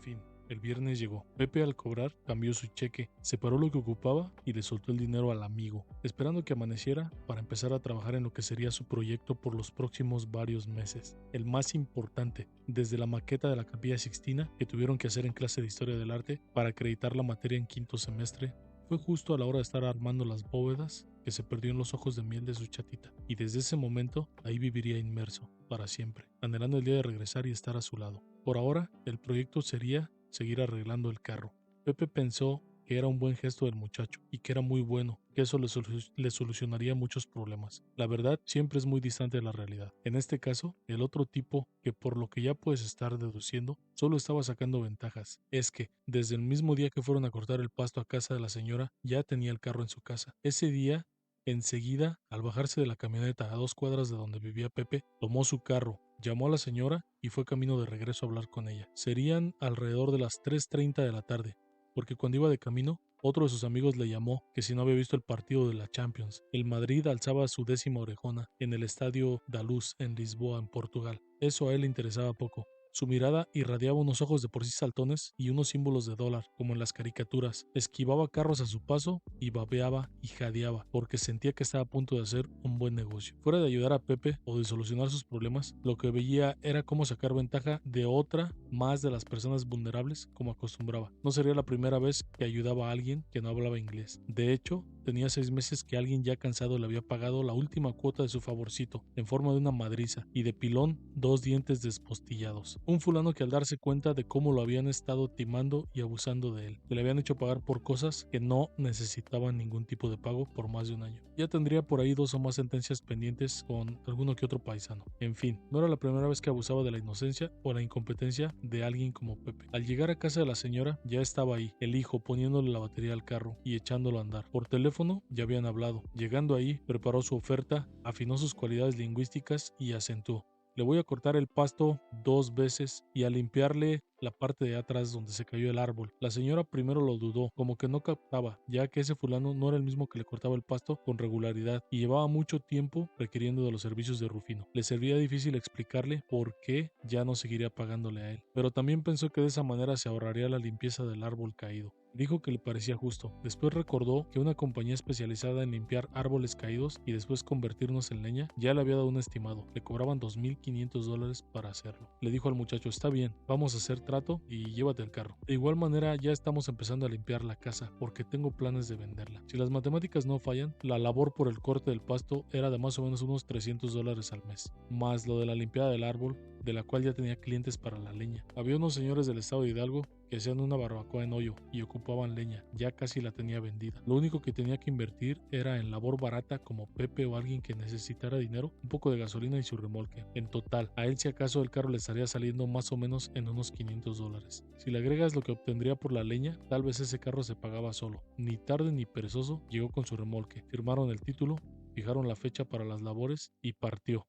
fin, el viernes llegó. Pepe al cobrar cambió su cheque, separó lo que ocupaba y le soltó el dinero al amigo, esperando que amaneciera para empezar a trabajar en lo que sería su proyecto por los próximos varios meses. El más importante, desde la maqueta de la Capilla Sixtina que tuvieron que hacer en clase de Historia del Arte para acreditar la materia en quinto semestre, fue justo a la hora de estar armando las bóvedas que se perdió en los ojos de miel de su chatita, y desde ese momento ahí viviría inmerso, para siempre, anhelando el día de regresar y estar a su lado. Por ahora, el proyecto sería seguir arreglando el carro. Pepe pensó que era un buen gesto del muchacho y que era muy bueno, que eso le solucionaría muchos problemas. La verdad siempre es muy distante de la realidad. En este caso, el otro tipo, que por lo que ya puedes estar deduciendo, solo estaba sacando ventajas. Es que, desde el mismo día que fueron a cortar el pasto a casa de la señora, ya tenía el carro en su casa. Ese día, enseguida, al bajarse de la camioneta a 2 cuadras de donde vivía Pepe, tomó su carro, llamó a la señora y fue camino de regreso a hablar con ella. Serían alrededor de las 3:30 de la tarde, porque cuando iba de camino, otro de sus amigos le llamó que si no había visto el partido de la Champions. El Madrid alzaba su 10ª orejona en el Estadio da Luz en Lisboa, en Portugal. Eso a él le interesaba poco. Su mirada irradiaba unos ojos de por sí saltones y unos símbolos de dólar, como en las caricaturas. Esquivaba carros a su paso y babeaba y jadeaba, porque sentía que estaba a punto de hacer un buen negocio. Fuera de ayudar a Pepe o de solucionar sus problemas, lo que veía era cómo sacar ventaja de otra más de las personas vulnerables, como acostumbraba. No sería la primera vez que ayudaba a alguien que no hablaba inglés. De hecho, tenía 6 meses que alguien ya cansado le había pagado la última cuota de su favorcito, en forma de una madriza, y de pilón 2 dientes despostillados. Un fulano que al darse cuenta de cómo lo habían estado timando y abusando de él, que le habían hecho pagar por cosas que no necesitaban ningún tipo de pago por más de un año. Ya tendría por ahí 2 o más sentencias pendientes con alguno que otro paisano. En fin, no era la primera vez que abusaba de la inocencia o la incompetencia de alguien como Pepe. Al llegar a casa de la señora, ya estaba ahí, el hijo poniéndole la batería al carro y echándolo a andar. Por teléfono ya habían hablado. Llegando ahí, preparó su oferta, afinó sus cualidades lingüísticas y acentuó: le voy a cortar el pasto 2 veces y a limpiarle la parte de atrás donde se cayó el árbol. La señora primero lo dudó, como que no captaba, ya que ese fulano no era el mismo que le cortaba el pasto con regularidad y llevaba mucho tiempo requiriendo de los servicios de Rufino. Le servía difícil explicarle por qué ya no seguiría pagándole a él, pero también pensó que de esa manera se ahorraría la limpieza del árbol caído. Dijo que le parecía justo. Después recordó que una compañía especializada en limpiar árboles caídos y después convertirnos en leña ya le había dado un estimado. Le cobraban $2,500 para hacerlo. Le dijo al muchacho: está bien, vamos a hacer trato y llévate el carro. De igual manera ya estamos empezando a limpiar la casa porque tengo planes de venderla. Si las matemáticas no fallan, la labor por el corte del pasto era de más o menos unos $300 al mes, más lo de la limpiada del árbol, de la cual ya tenía clientes para la leña. Había unos señores del estado de Hidalgo que hacían una barbacoa en hoyo y ocupaban leña, ya casi la tenía vendida. Lo único que tenía que invertir era en labor barata como Pepe o alguien que necesitara dinero, un poco de gasolina y su remolque. En total, a él si acaso el carro le estaría saliendo más o menos en unos $500. Si le agregas lo que obtendría por la leña, tal vez ese carro se pagaba solo. Ni tarde ni perezoso llegó con su remolque, firmaron el título, fijaron la fecha para las labores y partió.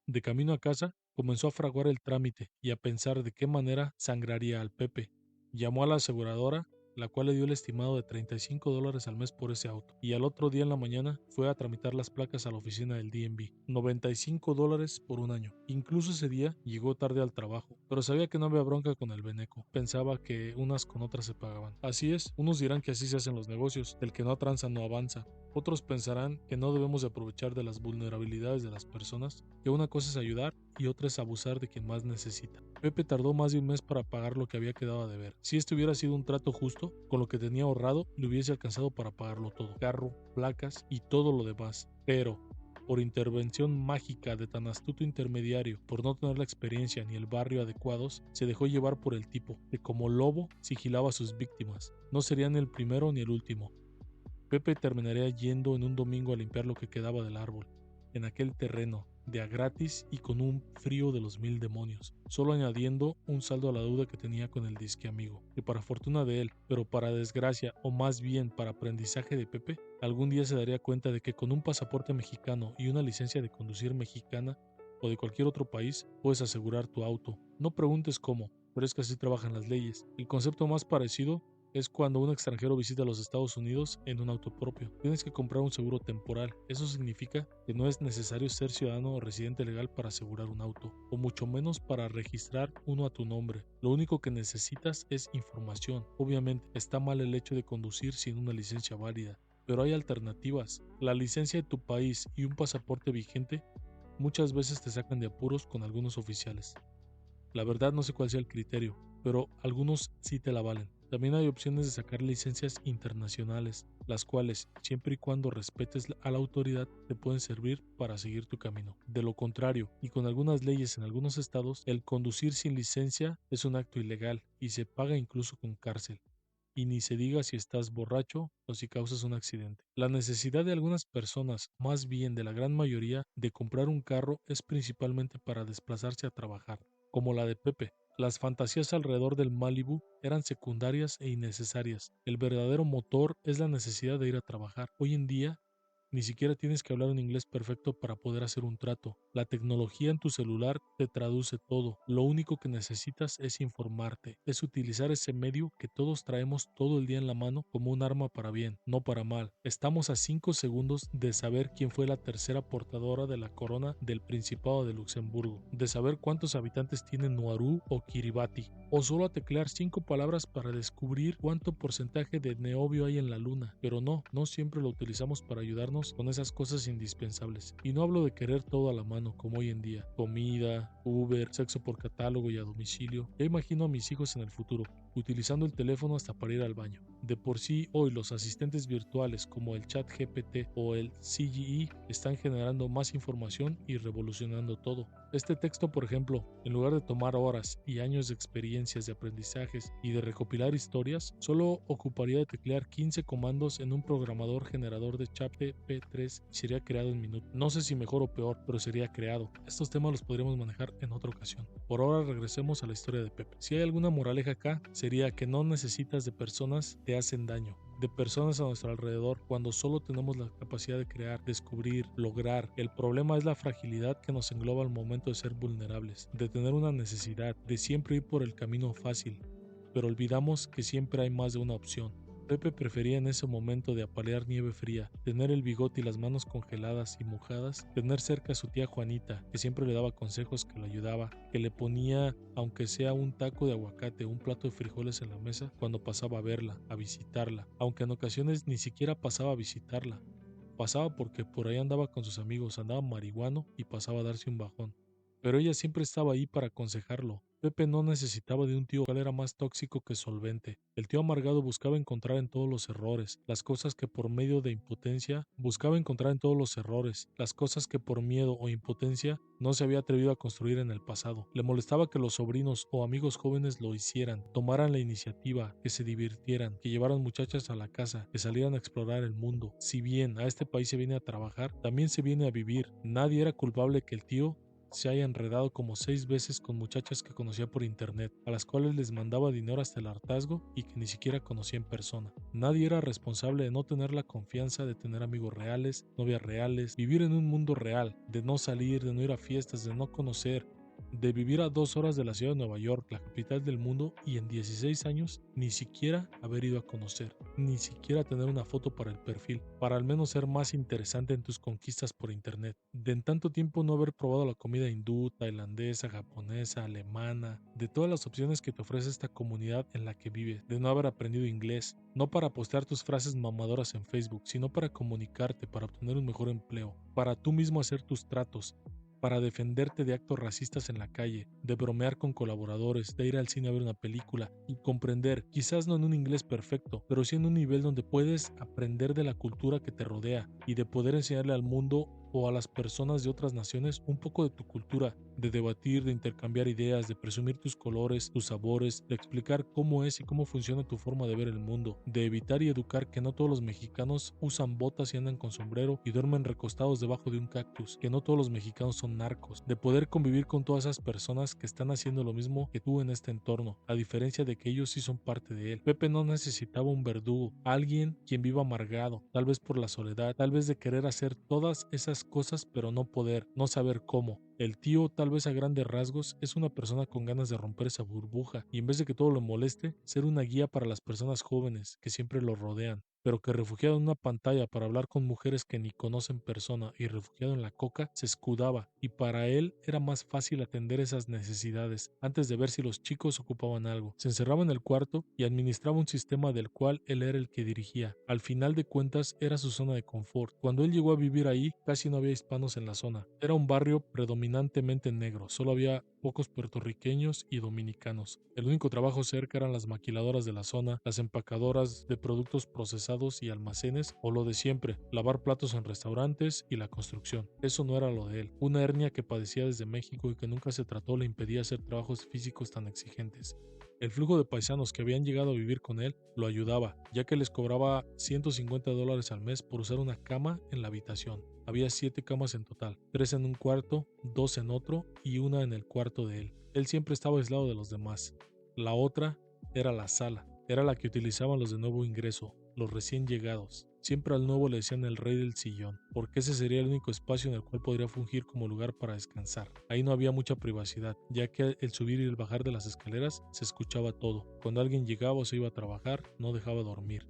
De camino a casa, comenzó a fraguar el trámite y a pensar de qué manera sangraría al Pepe. Llamó a la aseguradora, la cual le dio el estimado de $35 al mes por ese auto, y al otro día en la mañana fue a tramitar las placas a la oficina del DMV. $95 por un año. Incluso ese día llegó tarde al trabajo, pero sabía que no había bronca con el beneco. Pensaba que unas con otras se pagaban. Así es, unos dirán que así se hacen los negocios, el que no tranza no avanza. Otros pensarán que no debemos de aprovechar de las vulnerabilidades de las personas, que una cosa es ayudar y otra es abusar de quien más necesita. Pepe tardó más de un mes para pagar lo que había quedado a deber. Si este hubiera sido un trato justo, con lo que tenía ahorrado, le hubiese alcanzado para pagarlo todo: carro, placas y todo lo demás. Pero, por intervención mágica de tan astuto intermediario, por no tener la experiencia ni el barrio adecuados, se dejó llevar por el tipo, que como lobo sigilaba a sus víctimas. No sería ni el primero ni el último. Pepe terminaría yendo en un domingo a limpiar lo que quedaba del árbol, en aquel terreno, de a gratis y con un frío de los 1000 demonios, solo añadiendo un saldo a la deuda que tenía con el disque amigo, que para fortuna de él, pero para desgracia o más bien para aprendizaje de Pepe, algún día se daría cuenta de que con un pasaporte mexicano y una licencia de conducir mexicana o de cualquier otro país puedes asegurar tu auto. No preguntes cómo, pero es que así trabajan las leyes. El concepto más parecido es cuando un extranjero visita los Estados Unidos en un auto propio. Tienes que comprar un seguro temporal. Eso significa que no es necesario ser ciudadano o residente legal para asegurar un auto, o mucho menos para registrar uno a tu nombre. Lo único que necesitas es información. Obviamente, está mal el hecho de conducir sin una licencia válida, pero hay alternativas. La licencia de tu país y un pasaporte vigente muchas veces te sacan de apuros con algunos oficiales. La verdad no sé cuál sea el criterio, pero algunos sí te la valen. También hay opciones de sacar licencias internacionales, las cuales, siempre y cuando respetes a la autoridad, te pueden servir para seguir tu camino. De lo contrario, y con algunas leyes en algunos estados, el conducir sin licencia es un acto ilegal y se paga incluso con cárcel. Y ni se diga si estás borracho o si causas un accidente. La necesidad de algunas personas, más bien de la gran mayoría, de comprar un carro es principalmente para desplazarse a trabajar, como la de Pepe. Las fantasías alrededor del Malibu eran secundarias e innecesarias. El verdadero motor es la necesidad de ir a trabajar. Hoy en día, ni siquiera tienes que hablar un inglés perfecto para poder hacer un trato. La tecnología en tu celular te traduce todo. Lo único que necesitas es informarte. Es utilizar ese medio que todos traemos todo el día en la mano como un arma para bien, no para mal. Estamos a 5 segundos de saber quién fue la tercera portadora de la corona del Principado de Luxemburgo, de saber cuántos habitantes tiene Nuaru o Kiribati, o solo a teclear 5 palabras para descubrir cuánto porcentaje de neobio hay en la luna. Pero no siempre lo utilizamos para ayudarnos con esas cosas indispensables. Y no hablo de querer todo a la mano como hoy en día: comida, Uber, sexo por catálogo y a domicilio. Ya imagino a mis hijos en el futuro utilizando el teléfono hasta para ir al baño. De por sí, hoy los asistentes virtuales como el ChatGPT o el CGI están generando más información y revolucionando todo. Este texto, por ejemplo, en lugar de tomar horas y años de experiencias de aprendizajes y de recopilar historias, solo ocuparía de teclear 15 comandos en un programador generador de ChatGPT-3 y sería creado en minutos. No sé si mejor o peor, pero sería creado. Estos temas los podríamos manejar en otra ocasión. Por ahora regresemos a la historia de Pepe. Si hay alguna moraleja acá, sería que no necesitas de personas que te hacen daño, de personas a nuestro alrededor, cuando solo tenemos la capacidad de crear, descubrir, lograr. El problema es la fragilidad que nos engloba al momento de ser vulnerables, de tener una necesidad, de siempre ir por el camino fácil, pero olvidamos que siempre hay más de una opción. Pepe prefería en ese momento de apalear nieve fría, tener el bigote y las manos congeladas y mojadas, tener cerca a su tía Juanita, que siempre le daba consejos, que le ayudaba, que le ponía, aunque sea un taco de aguacate o un plato de frijoles en la mesa cuando pasaba a verla, a visitarla, aunque en ocasiones ni siquiera pasaba a visitarla. Pasaba porque por ahí andaba con sus amigos, andaba marihuano y pasaba a darse un bajón. Pero ella siempre estaba ahí para aconsejarlo. Pepe no necesitaba de un tío cual era más tóxico que solvente. El tío amargado buscaba encontrar en todos los errores, las cosas que por medio de impotencia buscaba encontrar en todos los errores, las cosas que por miedo o impotencia no se había atrevido a construir en el pasado. Le molestaba que los sobrinos o amigos jóvenes lo hicieran, tomaran la iniciativa, que se divirtieran, que llevaran muchachas a la casa, que salieran a explorar el mundo. Si bien a este país se viene a trabajar, también se viene a vivir. Nadie era culpable que el tío se haya enredado como 6 veces con muchachas que conocía por internet, a las cuales les mandaba dinero hasta el hartazgo y que ni siquiera conocía en persona. Nadie era responsable de no tener la confianza, de tener amigos reales, novias reales, vivir en un mundo real, de no salir, de no ir a fiestas, de no conocer, de vivir a 2 horas de la ciudad de Nueva York, la capital del mundo, y en 16 años ni siquiera haber ido a conocer, ni siquiera tener una foto para el perfil, para al menos ser más interesante en tus conquistas por internet. De en tanto tiempo no haber probado la comida hindú, tailandesa, japonesa, alemana, de todas las opciones que te ofrece esta comunidad en la que vives, de no haber aprendido inglés, no para postear tus frases mamadoras en Facebook, sino para comunicarte, para obtener un mejor empleo, para tú mismo hacer tus tratos, para defenderte de actos racistas en la calle, de bromear con colaboradores, de ir al cine a ver una película y comprender, quizás no en un inglés perfecto, pero sí en un nivel donde puedes aprender de la cultura que te rodea y de poder enseñarle al mundo o a las personas de otras naciones un poco de tu cultura, de debatir, de intercambiar ideas, de presumir tus colores, tus sabores, de explicar cómo es y cómo funciona tu forma de ver el mundo, de evitar y educar que no todos los mexicanos usan botas y andan con sombrero y duermen recostados debajo de un cactus, que no todos los mexicanos son narcos, de poder convivir con todas esas personas que están haciendo lo mismo que tú en este entorno, a diferencia de que ellos sí son parte de él. Pepe no necesitaba un verdugo, alguien quien viva amargado, tal vez por la soledad, tal vez de querer hacer todas esas cosas pero no poder, no saber cómo. El tío tal tal vez a grandes rasgos, es una persona con ganas de romper esa burbuja y en vez de que todo lo moleste, ser una guía para las personas jóvenes que siempre lo rodean, pero que refugiado en una pantalla para hablar con mujeres que ni conoce en persona y refugiado en la coca, se escudaba y para él era más fácil atender esas necesidades antes de ver si los chicos ocupaban algo. Se encerraba en el cuarto y administraba un sistema del cual él era el que dirigía. Al final de cuentas era su zona de confort. Cuando él llegó a vivir ahí, casi no había hispanos en la zona. Era un barrio predominantemente negro, solo había pocos puertorriqueños y dominicanos. El único trabajo cerca eran las maquiladoras de la zona, las empacadoras de productos procesados y almacenes, o lo de siempre, lavar platos en restaurantes y la construcción. Eso no era lo de él. Una hernia que padecía desde México y que nunca se trató le impedía hacer trabajos físicos tan exigentes. El flujo de paisanos que habían llegado a vivir con él lo ayudaba, ya que les cobraba $150 al mes por usar una cama en la habitación. Había 7 camas en total, 3 en un cuarto, 2 en otro y una en el cuarto de él. Él siempre estaba aislado de los demás. La otra era la sala, era la que utilizaban los de nuevo ingreso, los recién llegados. Siempre al nuevo le decían el rey del sillón, porque ese sería el único espacio en el cual podría fungir como lugar para descansar. Ahí no había mucha privacidad, ya que el subir y el bajar de las escaleras se escuchaba todo. Cuando alguien llegaba o se iba a trabajar, no dejaba dormir.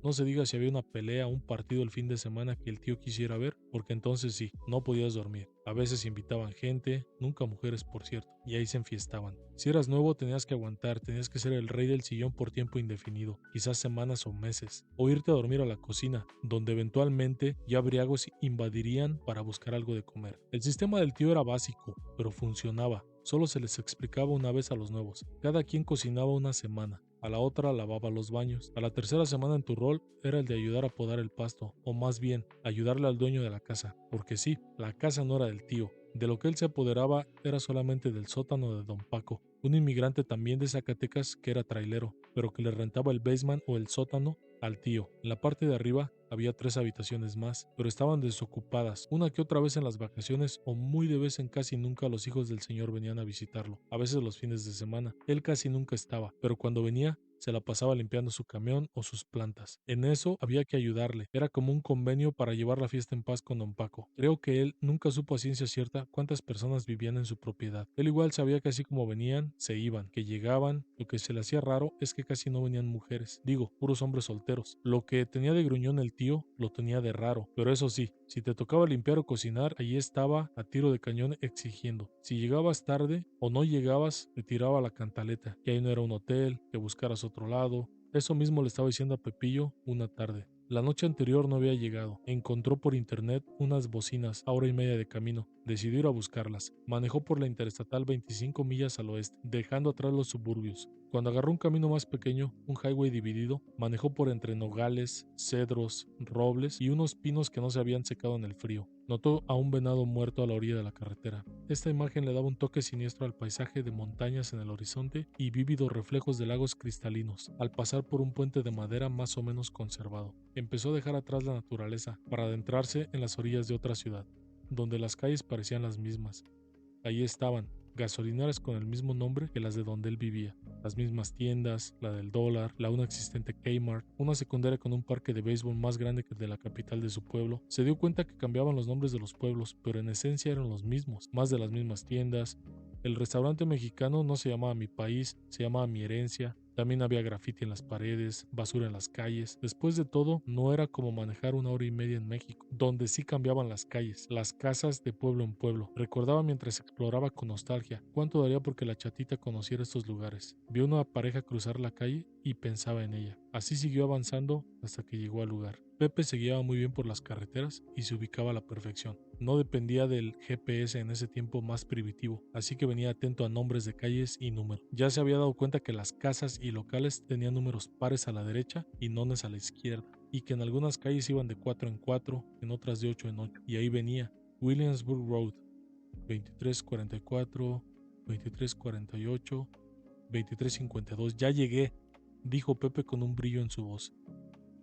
No se diga si había una pelea o un partido el fin de semana que el tío quisiera ver, porque entonces sí, no podías dormir. A veces invitaban gente, nunca mujeres por cierto, y ahí se enfiestaban. Si eras nuevo tenías que aguantar, tenías que ser el rey del sillón por tiempo indefinido, quizás semanas o meses, o irte a dormir a la cocina, donde eventualmente ya briagos invadirían para buscar algo de comer. El sistema del tío era básico, pero funcionaba. Solo se les explicaba una vez a los nuevos. Cada quien cocinaba una semana. A la otra lavaba los baños. A la tercera semana en tu rol era el de ayudar a podar el pasto, o más bien, ayudarle al dueño de la casa, porque sí, la casa no era del tío. De lo que él se apoderaba era solamente del sótano de Don Paco, un inmigrante también de Zacatecas que era trailero, pero que le rentaba el basement o el sótano al tío. En la parte de arriba había 3 habitaciones más, pero estaban desocupadas. Una que otra vez en las vacaciones o muy de vez en casi nunca los hijos del señor venían a visitarlo, a veces los fines de semana. Él casi nunca estaba, pero cuando venía se la pasaba limpiando su camión o sus plantas. En eso había que ayudarle. Era como un convenio para llevar la fiesta en paz con Don Paco. Creo que él nunca supo a ciencia cierta cuántas personas vivían en su propiedad. Él igual sabía que así como venían, se iban, que llegaban. Lo que se le hacía raro es que casi no venían mujeres. Digo, puros hombres solteros. Lo que tenía de gruñón el tío, lo tenía de raro. Pero eso sí, si te tocaba limpiar o cocinar, allí estaba a tiro de cañón exigiendo. Si llegabas tarde o no llegabas, te tiraba la cantaleta, que ahí no era un hotel, que buscaras otro lado. Eso mismo le estaba diciendo a Pepillo una tarde. La noche anterior no había llegado. Encontró por internet unas bocinas a hora y media de camino. Decidió ir a buscarlas. Manejó por la Interestatal 25 millas al oeste, dejando atrás los suburbios. Cuando agarró un camino más pequeño, un highway dividido, manejó por entre nogales, cedros, robles y unos pinos que no se habían secado en el frío. Notó a un venado muerto a la orilla de la carretera. Esta imagen le daba un toque siniestro al paisaje de montañas en el horizonte y vívidos reflejos de lagos cristalinos, al pasar por un puente de madera más o menos conservado. Empezó a dejar atrás la naturaleza para adentrarse en las orillas de otra ciudad, donde las calles parecían las mismas. Allí estaban, gasolineras con el mismo nombre que las de donde él vivía, las mismas tiendas, la del dólar, la aún existente Kmart, una secundaria con un parque de béisbol más grande que el de la capital de su pueblo. Se dio cuenta que cambiaban los nombres de los pueblos, pero en esencia eran los mismos, más de las mismas tiendas. El restaurante mexicano no se llamaba Mi País, se llamaba Mi Herencia. También había grafiti en las paredes, basura en las calles. Después de todo, no era como manejar una hora y media en México, donde sí cambiaban las calles, las casas de pueblo en pueblo. Recordaba mientras exploraba con nostalgia cuánto daría porque la chatita conociera estos lugares. Vio una pareja cruzar la calle y pensaba en ella. Así siguió avanzando hasta que llegó al lugar. Pepe se guiaba muy bien por las carreteras y se ubicaba a la perfección. No dependía del GPS en ese tiempo más primitivo, así que venía atento a nombres de calles y números. Ya se había dado cuenta que las casas y locales tenían números pares a la derecha y nones a la izquierda, y que en algunas calles iban de 4 en 4, en otras de 8 en 8. Y ahí venía Williamsburg Road, 2344, 2348, 2352. Ya llegué, dijo Pepe con un brillo en su voz.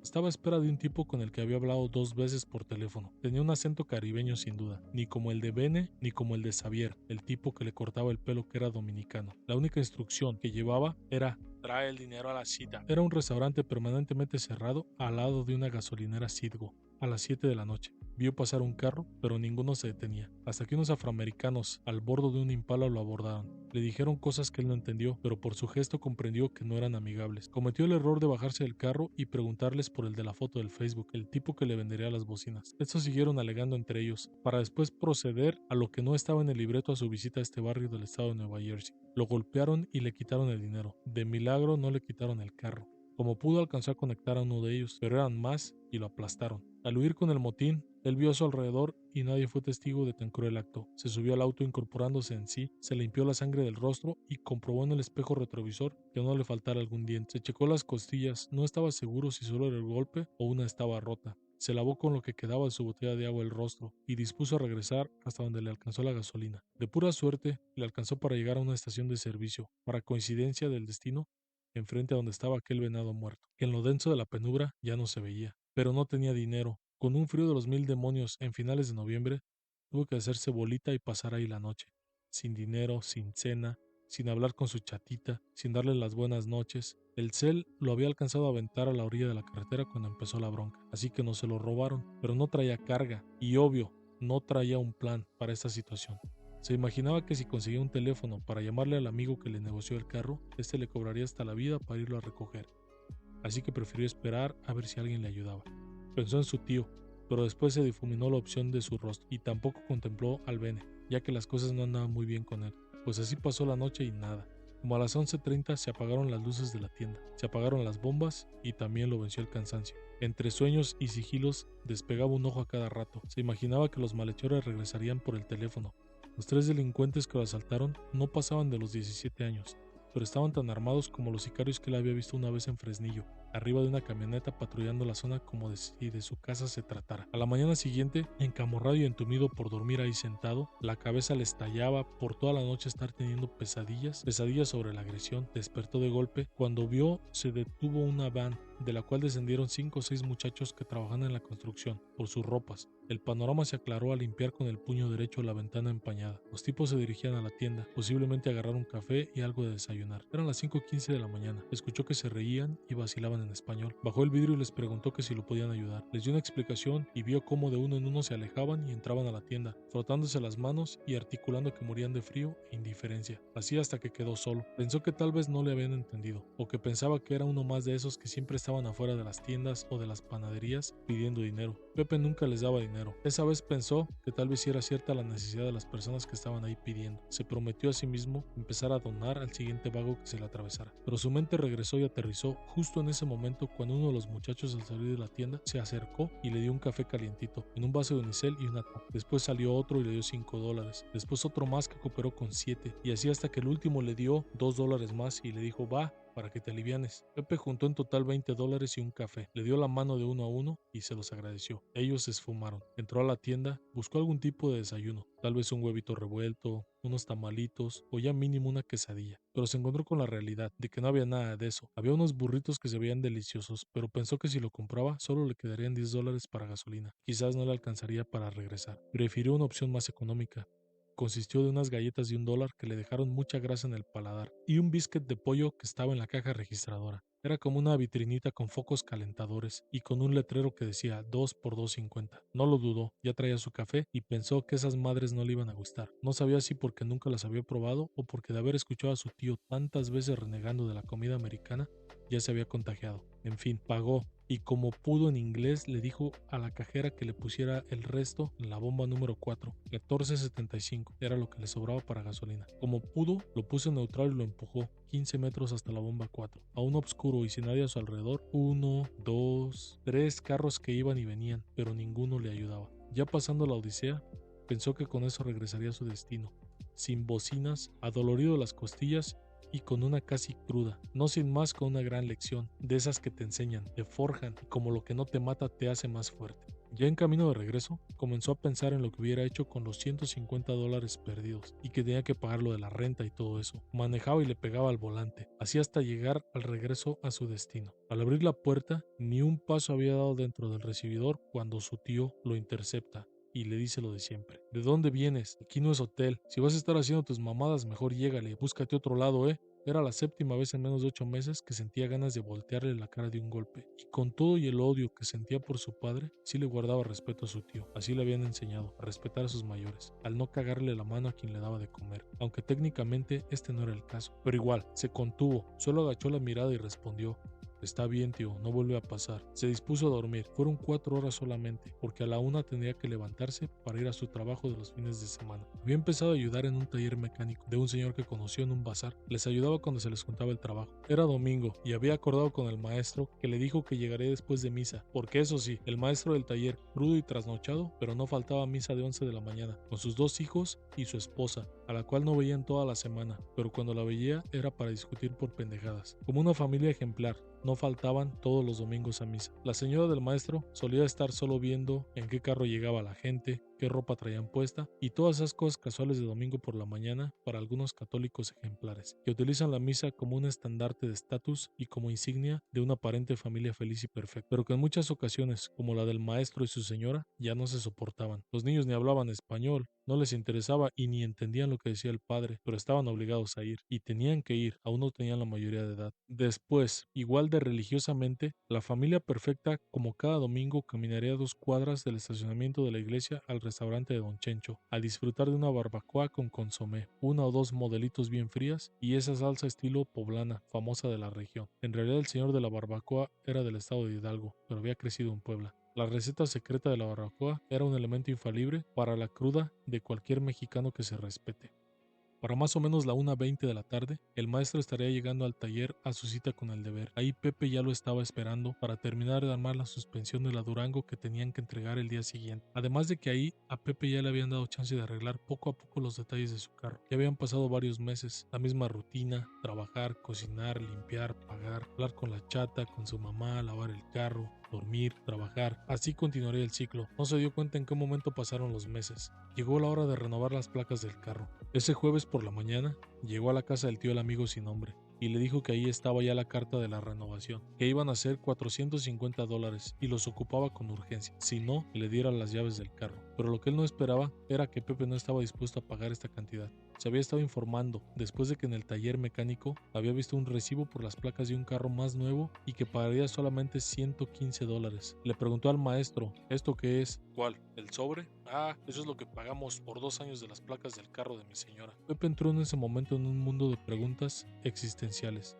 Estaba a espera de un tipo con el que había hablado 2 veces por teléfono. Tenía un acento caribeño sin duda, ni como el de Bene ni como el de Xavier, el tipo que le cortaba el pelo que era dominicano. La única instrucción que llevaba era: trae el dinero a la cita. Era un restaurante permanentemente cerrado al lado de una gasolinera Citgo, a las 7 de la noche. Vio pasar un carro, pero ninguno se detenía, hasta que unos afroamericanos al bordo de un Impala lo abordaron. Le dijeron cosas que él no entendió, pero por su gesto comprendió que no eran amigables. Cometió el error de bajarse del carro y preguntarles por el de la foto del Facebook, el tipo que le vendería las bocinas. Estos siguieron alegando entre ellos, para después proceder a lo que no estaba en el libreto a su visita a este barrio del estado de Nueva Jersey. Lo golpearon y le quitaron el dinero. De milagro no le quitaron el carro. Como pudo, alcanzó a conectar a uno de ellos, pero eran más y lo aplastaron. Al huir con el motín, él vio a su alrededor y nadie fue testigo de tan cruel acto. Se subió al auto incorporándose en sí, se limpió la sangre del rostro y comprobó en el espejo retrovisor que no le faltara algún diente. Se checó las costillas, no estaba seguro si solo era el golpe o una estaba rota. Se lavó con lo que quedaba de su botella de agua el rostro y dispuso a regresar hasta donde le alcanzó la gasolina. De pura suerte, le alcanzó para llegar a una estación de servicio. Para coincidencia del destino, enfrente a donde estaba aquel venado muerto, que en lo denso de la penumbra ya no se veía. Pero no tenía dinero. Con un frío de los 1000 demonios en finales de noviembre, tuvo que hacerse bolita y pasar ahí la noche. Sin dinero, sin cena, sin hablar con su chatita, sin darle las buenas noches. El cel lo había alcanzado a aventar a la orilla de la carretera cuando empezó la bronca, así que no se lo robaron, pero no traía carga y obvio, no traía un plan para esta situación. Se imaginaba que si conseguía un teléfono para llamarle al amigo que le negoció el carro, este le cobraría hasta la vida para irlo a recoger, así que prefirió esperar a ver si alguien le ayudaba. Pensó en su tío, pero después se difuminó la opción de su rostro y tampoco contempló al Bene, ya que las cosas no andaban muy bien con él. Pues así pasó la noche y nada. Como a las 11:30 se apagaron las luces de la tienda, se apagaron las bombas y también lo venció el cansancio. Entre sueños y sigilos despegaba un ojo a cada rato. Se imaginaba que los malhechores regresarían por el teléfono. Los 3 delincuentes que lo asaltaron no pasaban de los 17 años, pero estaban tan armados como los sicarios que él había visto una vez en Fresnillo, arriba de una camioneta patrullando la zona como si de su casa se tratara. A la mañana siguiente, encamorrado y entumido por dormir ahí sentado, la cabeza le estallaba por toda la noche estar teniendo pesadillas sobre la agresión. Despertó de golpe cuando vio se detuvo una van de la cual descendieron 5 o 6 muchachos que trabajaban en la construcción, por sus ropas. El panorama se aclaró al limpiar con el puño derecho la ventana empañada. Los tipos se dirigían a la tienda, posiblemente a agarrar un café y algo de desayunar. Eran las 5:15 de la mañana. Escuchó que se reían y vacilaban en español. Bajó el vidrio y les preguntó que si lo podían ayudar. Les dio una explicación y vio cómo de uno en uno se alejaban y entraban a la tienda, frotándose las manos y articulando que morían de frío e indiferencia. Así hasta que quedó solo. Pensó que tal vez no le habían entendido, o que pensaba que era uno más de esos que siempre estaban afuera de las tiendas o de las panaderías pidiendo dinero. Pepe nunca les daba dinero. Esa vez pensó que tal vez era cierta la necesidad de las personas que estaban ahí pidiendo. Se prometió a sí mismo empezar a donar al siguiente vago que se le atravesara. Pero su mente regresó y aterrizó justo en ese momento cuando uno de los muchachos al salir de la tienda se acercó y le dio un café calientito en un vaso de unicel y una tapa. Después salió otro y le dio $5. Después otro más que cooperó con 7, y así hasta que el último le dio $2 más y le dijo: va, para que te alivianes. Pepe juntó en total $20 y un café. Le dio la mano de uno a uno y se los agradeció. Ellos se esfumaron. Entró a la tienda, buscó algún tipo de desayuno, tal vez un huevito revuelto, unos tamalitos o ya mínimo una quesadilla. Pero se encontró con la realidad de que no había nada de eso. Había unos burritos que se veían deliciosos, pero pensó que si lo compraba solo le quedarían $10 para gasolina. Quizás no le alcanzaría para regresar. Prefirió una opción más económica. Consistió de unas galletas de $1 que le dejaron mucha grasa en el paladar y un biscuit de pollo que estaba en la caja registradora. Era como una vitrinita con focos calentadores y con un letrero que decía 2 por 2.50. No lo dudó, ya traía su café y pensó que esas madres no le iban a gustar. No sabía si porque nunca las había probado o porque de haber escuchado a su tío tantas veces renegando de la comida americana ya se había contagiado. En fin, pagó y como pudo en inglés le dijo a la cajera que le pusiera el resto en la bomba número 4, $14.75, era lo que le sobraba para gasolina. Como pudo, lo puso en neutral y lo empujó 15 metros hasta la bomba 4, aún oscuro y sin nadie a su alrededor. 1, 2, 3 carros que iban y venían, pero ninguno le ayudaba. Ya pasando la odisea, pensó que con eso regresaría a su destino, sin bocinas, adolorido de las costillas y con una casi cruda, no sin más con una gran lección, de esas que te enseñan, te forjan y como lo que no te mata te hace más fuerte. Ya en camino de regreso, comenzó a pensar en lo que hubiera hecho con los $150 perdidos y que tenía que pagar lo de la renta y todo eso. Manejaba y le pegaba al volante, así hasta llegar al regreso a su destino. Al abrir la puerta, ni un paso había dado dentro del recibidor cuando su tío lo intercepta y le dice lo de siempre. ¿De dónde vienes? Aquí no es hotel. Si vas a estar haciendo tus mamadas, mejor llégale, búscate otro lado, Era la séptima vez en menos de 8 meses que sentía ganas de voltearle la cara de un golpe. Y con todo y el odio que sentía por su padre, sí le guardaba respeto a su tío. Así le habían enseñado, a respetar a sus mayores, al no cagarle la mano a quien le daba de comer. Aunque técnicamente este no era el caso. Pero igual, se contuvo, solo agachó la mirada y respondió: está bien, tío, no vuelve a pasar. Se dispuso a dormir. Fueron 4 horas solamente, porque a la 1 tendría que levantarse para ir a su trabajo de los fines de semana. Había empezado a ayudar en un taller mecánico de un señor que conoció en un bazar. Les ayudaba cuando se les juntaba el trabajo. Era domingo y había acordado con el maestro, que le dijo que llegaría después de misa, porque eso sí, el maestro del taller, crudo y trasnochado, pero no faltaba misa de 11 de la mañana, con sus 2 hijos y su esposa, a la cual no veían toda la semana, pero cuando la veía era para discutir por pendejadas. Como una familia ejemplar, no faltaban todos los domingos a misa. La señora del maestro solía estar solo viendo en qué carro llegaba la gente, qué ropa traían puesta y todas esas cosas casuales de domingo por la mañana para algunos católicos ejemplares, que utilizan la misa como un estandarte de estatus y como insignia de una aparente familia feliz y perfecta, pero que en muchas ocasiones, como la del maestro y su señora, ya no se soportaban. Los niños ni hablaban español, no les interesaba y ni entendían lo que decía el padre, pero estaban obligados a ir, y tenían que ir, aún no tenían la mayoría de edad. Después, igual de religiosamente, la familia perfecta, como cada domingo, caminaría 2 cuadras del estacionamiento de la iglesia al restaurante de Don Chencho, a disfrutar de una barbacoa con consomé, 1 o 2 modelitos bien frías y esa salsa estilo poblana, famosa de la región. En realidad el señor de la barbacoa era del estado de Hidalgo, pero había crecido en Puebla. La receta secreta de la barbacoa era un elemento infalible para la cruda de cualquier mexicano que se respete. Para más o menos la 1:20 de la tarde, el maestro estaría llegando al taller a su cita con el deber. Ahí Pepe ya lo estaba esperando para terminar de armar la suspensión de la Durango que tenían que entregar el día siguiente. Además de que ahí a Pepe ya le habían dado chance de arreglar poco a poco los detalles de su carro. Ya habían pasado varios meses, la misma rutina: trabajar, cocinar, limpiar, pagar, hablar con la chata, con su mamá, lavar el carro, dormir, trabajar. Así continuaría el ciclo. No se dio cuenta en qué momento pasaron los meses. Llegó la hora de renovar las placas del carro. Ese jueves por la mañana llegó a la casa del tío el amigo sin nombre y le dijo que ahí estaba ya la carta de la renovación, que iban a ser $450 y los ocupaba con urgencia, si no, que le diera las llaves del carro. Pero lo que él no esperaba era que Pepe no estaba dispuesto a pagar esta cantidad. Se había estado informando después de que en el taller mecánico había visto un recibo por las placas de un carro más nuevo y que pagaría solamente $115. Le preguntó al maestro: ¿esto qué es? ¿Cuál? ¿El sobre? Ah, eso es lo que pagamos por 2 años de las placas del carro de mi señora. Pepe entró en ese momento en un mundo de preguntas existenciales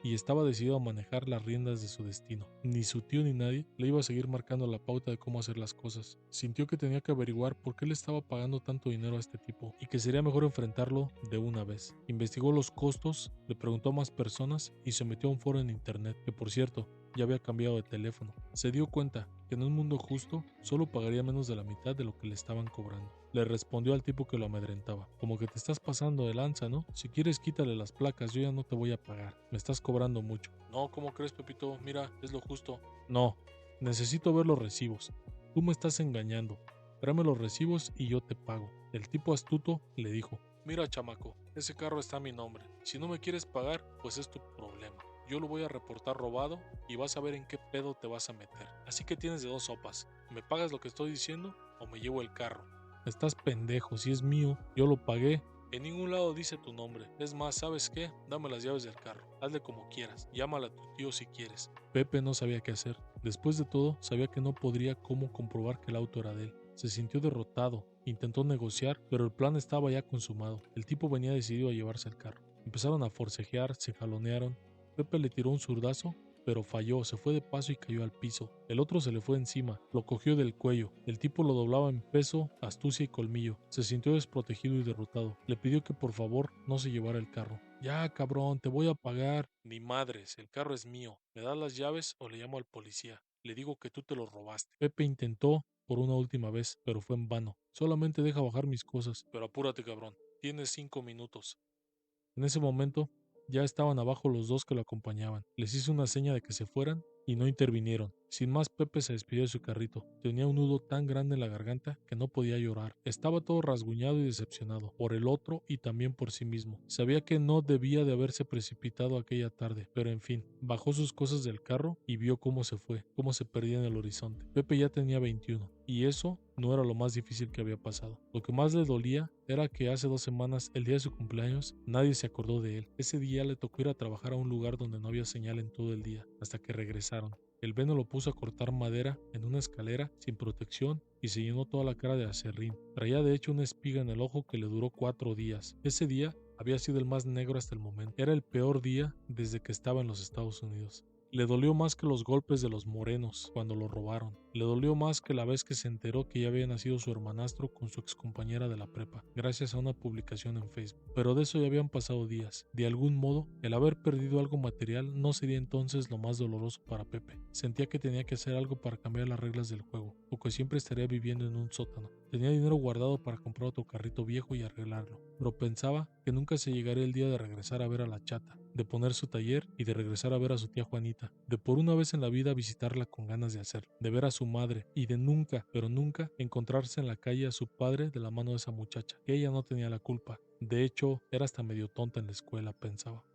y estaba decidido a manejar las riendas de su destino. Ni su tío ni nadie le iba a seguir marcando la pauta de cómo hacer las cosas. Sintió que tenía que averiguar por qué le estaba pagando tanto dinero a este tipo y que sería mejor enfrentarlo de una vez. Investigó los costos, le preguntó a más personas y se metió a un foro en internet, que por cierto, ya había cambiado de teléfono. Se dio cuenta que en un mundo justo solo pagaría menos de la mitad de lo que le estaban cobrando. Le respondió al tipo que lo amedrentaba: como que te estás pasando de lanza, ¿no? Si quieres quítale las placas, yo ya no te voy a pagar, me estás cobrando mucho. No, ¿cómo crees, Pepito? Mira, es lo justo. No, necesito ver los recibos. Tú me estás engañando. Tráeme los recibos y yo te pago. El tipo astuto le dijo: mira, chamaco, ese carro está a mi nombre. Si no me quieres pagar, pues es tu problema. Yo lo voy a reportar robado y vas a ver en qué pedo te vas a meter. Así que tienes de 2 sopas: ¿me pagas lo que estoy diciendo o me llevo el carro? Estás pendejo, si es mío, yo lo pagué. En ningún lado dice tu nombre. Es más, ¿sabes qué? Dame las llaves del carro. Hazle como quieras. Llámala a tu tío si quieres. Pepe no sabía qué hacer. Después de todo, sabía que no podría cómo comprobar que el auto era de él. Se sintió derrotado. Intentó negociar, pero el plan estaba ya consumado. El tipo venía decidido a llevarse el carro. Empezaron a forcejear, se jalonearon. Pepe le tiró un zurdazo, pero falló, se fue de paso y cayó al piso. El otro se le fue encima, lo cogió del cuello. El tipo lo doblaba en peso, astucia y colmillo. Se sintió desprotegido y derrotado. Le pidió que por favor no se llevara el carro. Ya, cabrón, te voy a pagar. Ni madres, el carro es mío. ¿Me das las llaves o le llamo al policía? Le digo que tú te lo robaste. Pepe intentó por una última vez, pero fue en vano. Solamente deja bajar mis cosas. Pero apúrate, cabrón. Tienes 5 minutos. En ese momento, ya estaban abajo los dos que lo acompañaban. Les hizo una seña de que se fueran y no intervinieron. Sin más, Pepe se despidió de su carrito. Tenía un nudo tan grande en la garganta que no podía llorar. Estaba todo rasguñado y decepcionado, por el otro y también por sí mismo. Sabía que no debía de haberse precipitado aquella tarde, pero en fin, bajó sus cosas del carro y vio cómo se fue, cómo se perdía en el horizonte. Pepe ya tenía 21, y eso no era lo más difícil que había pasado. Lo que más le dolía era que hace 2 semanas, el día de su cumpleaños, nadie se acordó de él. Ese día le tocó ir a trabajar a un lugar donde no había señal en todo el día, hasta que regresaron. El Veno lo puso a cortar madera en una escalera sin protección y se llenó toda la cara de aserrín. Traía de hecho una espiga en el ojo que le duró 4 días. Ese día había sido el más negro hasta el momento. Era el peor día desde que estaba en los Estados Unidos. Le dolió más que los golpes de los morenos cuando lo robaron. Le dolió más que la vez que se enteró que ya había nacido su hermanastro con su excompañera de la prepa, gracias a una publicación en Facebook. Pero de eso ya habían pasado días. De algún modo, el haber perdido algo material no sería entonces lo más doloroso para Pepe. Sentía que tenía que hacer algo para cambiar las reglas del juego, o que siempre estaría viviendo en un sótano. Tenía dinero guardado para comprar otro carrito viejo y arreglarlo, pero pensaba que nunca se llegaría el día de regresar a ver a la chata, de poner su taller y de regresar a ver a su tía Juanita, de por una vez en la vida visitarla con ganas de hacerlo, de ver a su madre y de nunca, pero nunca, encontrarse en la calle a su padre de la mano de esa muchacha, que ella no tenía la culpa. De hecho, era hasta medio tonta en la escuela, pensaba.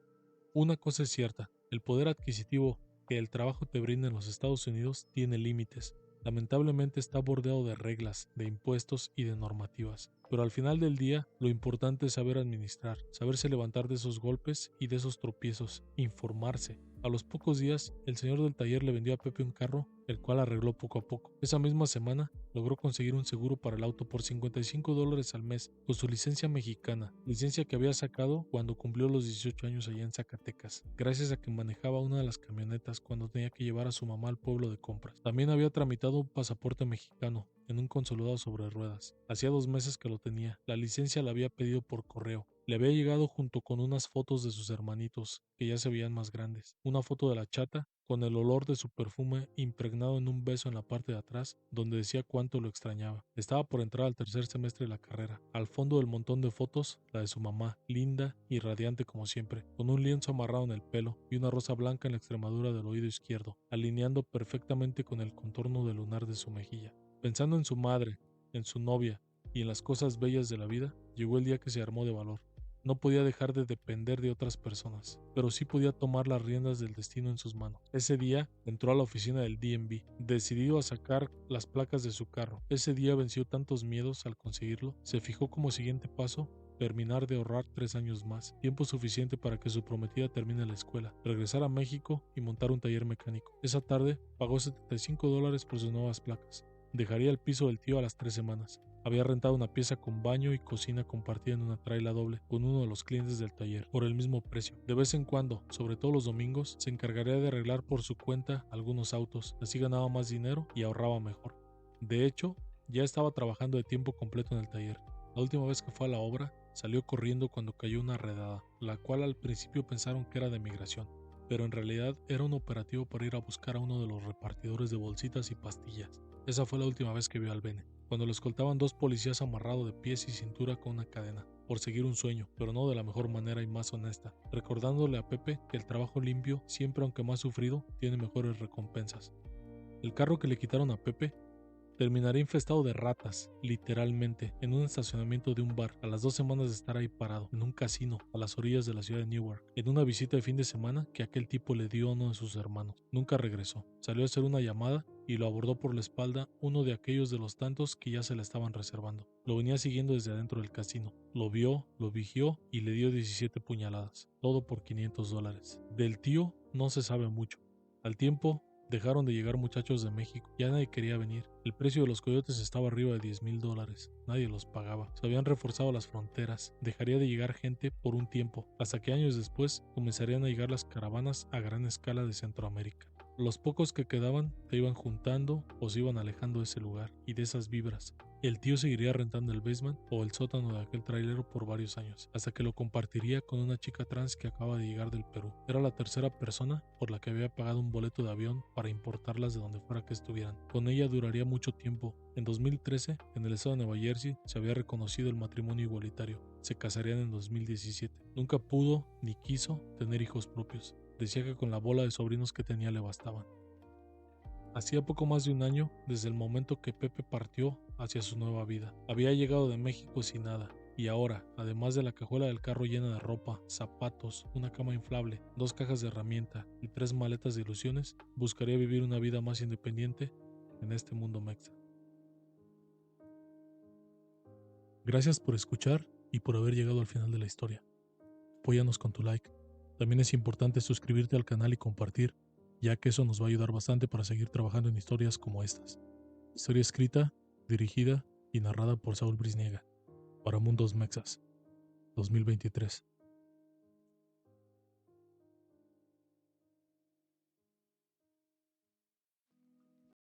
Una cosa es cierta, el poder adquisitivo que el trabajo te brinda en los Estados Unidos tiene límites. Lamentablemente está bordeado de reglas, de impuestos y de normativas. Pero al final del día, lo importante es saber administrar, saberse levantar de esos golpes y de esos tropiezos, informarse. A los pocos días, el señor del taller le vendió a Pepe un carro, el cual arregló poco a poco. Esa misma semana, logró conseguir un seguro para el auto por $55 al mes, con su licencia mexicana, licencia que había sacado cuando cumplió los 18 años allá en Zacatecas, gracias a que manejaba una de las camionetas cuando tenía que llevar a su mamá al pueblo de compras. También había tramitado un pasaporte mexicano, en un consulado sobre ruedas. Hacía 2 meses que lo tenía. La licencia la había pedido por correo. Le había llegado junto con unas fotos de sus hermanitos, que ya se veían más grandes. Una foto de la chata, con el olor de su perfume impregnado en un beso en la parte de atrás, donde decía cuánto lo extrañaba. Estaba por entrar al 3er semestre de la carrera. Al fondo del montón de fotos, la de su mamá, linda y radiante como siempre, con un lienzo amarrado en el pelo y una rosa blanca en la extremadura del oído izquierdo, alineando perfectamente con el contorno del lunar de su mejilla. Pensando en su madre, en su novia y en las cosas bellas de la vida, llegó el día que se armó de valor. No podía dejar de depender de otras personas, pero sí podía tomar las riendas del destino en sus manos. Ese día entró a la oficina del DMV, decidido a sacar las placas de su carro. Ese día venció tantos miedos al conseguirlo, se fijó como siguiente paso terminar de ahorrar 3 años más, tiempo suficiente para que su prometida termine la escuela, regresar a México y montar un taller mecánico. Esa tarde pagó $75 por sus nuevas placas. Dejaría el piso del tío a las 3 semanas. Había rentado una pieza con baño y cocina compartida en una traila doble con uno de los clientes del taller, por el mismo precio. De vez en cuando, sobre todo los domingos, se encargaría de arreglar por su cuenta algunos autos, así ganaba más dinero y ahorraba mejor. De hecho, ya estaba trabajando de tiempo completo en el taller. La última vez que fue a la obra, salió corriendo cuando cayó una redada, la cual al principio pensaron que era de migración, pero en realidad era un operativo para ir a buscar a uno de los repartidores de bolsitas y pastillas. Esa fue la última vez que vio al Bene, cuando lo escoltaban 2 policías amarrado de pies y cintura con una cadena, por seguir un sueño, pero no de la mejor manera y más honesta, recordándole a Pepe que el trabajo limpio, siempre aunque más sufrido, tiene mejores recompensas. El carro que le quitaron a Pepe terminaría infestado de ratas, literalmente, en un estacionamiento de un bar, a las 2 semanas de estar ahí parado, en un casino, a las orillas de la ciudad de Newark, en una visita de fin de semana que aquel tipo le dio a uno de sus hermanos. Nunca regresó. Salió a hacer una llamada y lo abordó por la espalda uno de aquellos de los tantos que ya se le estaban reservando. Lo venía siguiendo desde adentro del casino. Lo vio, lo vigió y le dio 17 puñaladas. Todo por $500. Del tío no se sabe mucho. Al tiempo, dejaron de llegar muchachos de México, ya nadie quería venir. El precio de los coyotes estaba arriba de $10,000, nadie los pagaba. Se habían reforzado las fronteras, dejaría de llegar gente por un tiempo, hasta que años después comenzarían a llegar las caravanas a gran escala de Centroamérica. Los pocos que quedaban se iban juntando o se iban alejando de ese lugar y de esas vibras. El tío seguiría rentando el basement o el sótano de aquel trailero por varios años, hasta que lo compartiría con una chica trans que acaba de llegar del Perú. Era la tercera persona por la que había pagado un boleto de avión para importarlas de donde fuera que estuvieran. Con ella duraría mucho tiempo. En 2013, en el estado de Nueva Jersey, se había reconocido el matrimonio igualitario. Se casarían en 2017. Nunca pudo ni quiso tener hijos propios. Decía que con la bola de sobrinos que tenía le bastaban. Hacía poco más de un año desde el momento que Pepe partió hacia su nueva vida. Había llegado de México sin nada, y ahora, además de la cajuela del carro llena de ropa, zapatos, una cama inflable, 2 cajas de herramienta y 3 maletas de ilusiones, buscaría vivir una vida más independiente en este mundo mexa. Gracias por escuchar y por haber llegado al final de la historia. Apóyanos con tu like. También es importante suscribirte al canal y compartir, ya que eso nos va a ayudar bastante para seguir trabajando en historias como estas. Historia escrita, dirigida y narrada por Saúl Brisniega para Mundos Mexas 2023.